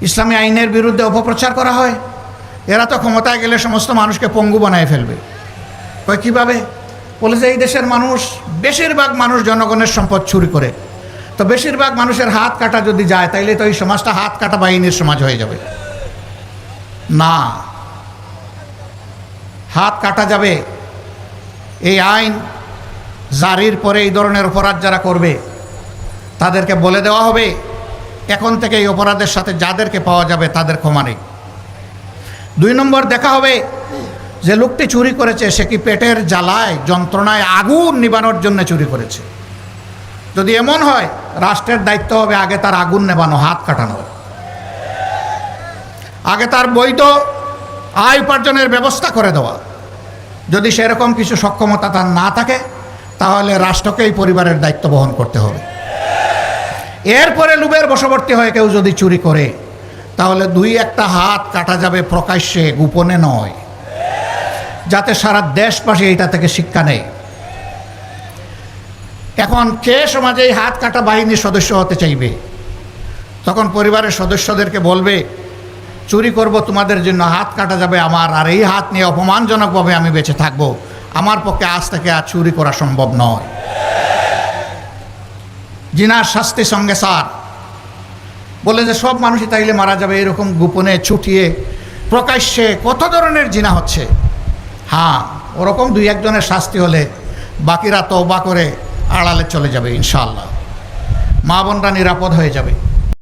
ইসলামী আইনের বিরুদ্ধে অপপ্রচার করা হয়। এরা তো ক্ষমতায় গেলে সমস্ত মানুষকে পঙ্গু বানায় ফেলবে। কয় কীভাবে? বলে যে এই দেশের মানুষ, বেশিরভাগ মানুষ জনগণের সম্পদ চুরি করে, তো বেশিরভাগ মানুষের হাত কাটা যদি যায় তাইলে তো এই সমাজটা হাত কাটা বাহিনীর সমাজ হয়ে যাবে। না, হাত কাটা যাবে। এই আইন জারির পরে এই ধরনের অপরাধ যারা করবে তাদেরকে বলে দেওয়া হবে এখন থেকে এই অপরাধের সাথে যাদেরকে পাওয়া যাবে তাদের ক্ষমা নেই। 2 নম্বর দেখা হবে যে লোকটি চুরি করেছে সে কি পেটের জ্বালায় যন্ত্রণায় আগুন নিবানোর জন্য চুরি করেছে। যদি এমন হয়, রাষ্ট্রের দায়িত্ব হবে আগে তার আগুন নেবানো, হাত কাটানো, আগে তার বৈধ আয় উপার্জনের ব্যবস্থা করে দেওয়া। যদি সেরকম কিছু সক্ষমতা তার না থাকে তাহলে রাষ্ট্রকেই পরিবারের দায়িত্ব বহন করতে হবে। এরপরে লোভের বশবর্তী হয়ে কেউ যদি চুরি করে তাহলে 2-1টা হাত কাটা যাবে প্রকাশ্যে, গোপনে নয়, যাতে সারা দেশবাসী এটা থেকে শিক্ষা নেয়। এখন কে সমাজে এই হাত কাটা বাহিনীর সদস্য হতে চাইবে? তখন পরিবারের সদস্যদেরকে বলবে চুরি করব তোমাদের জন্য, হাত কাটা যাবে আমার, আর এই হাত নিয়ে অপমানজনকভাবে আমি বেঁচে থাকব, আমার পক্ষে আজ থেকে আর চুরি করা সম্ভব নয়। জিনার শাস্তি সঙ্গে সার। বলে যে সব মানুষই তাইলে মারা যাবে, এরকম গোপনে ছুটিয়ে প্রকাশ্যে কত ধরনের জিনা হচ্ছে। হ্যাঁ, ওরকম 2-1 জনের শাস্তি হলে বাকিরা তওবা করে আড়ালে চলে যাবে ইনশাআল্লাহ, মা বোনরা নিরাপদ হয়ে যাবে।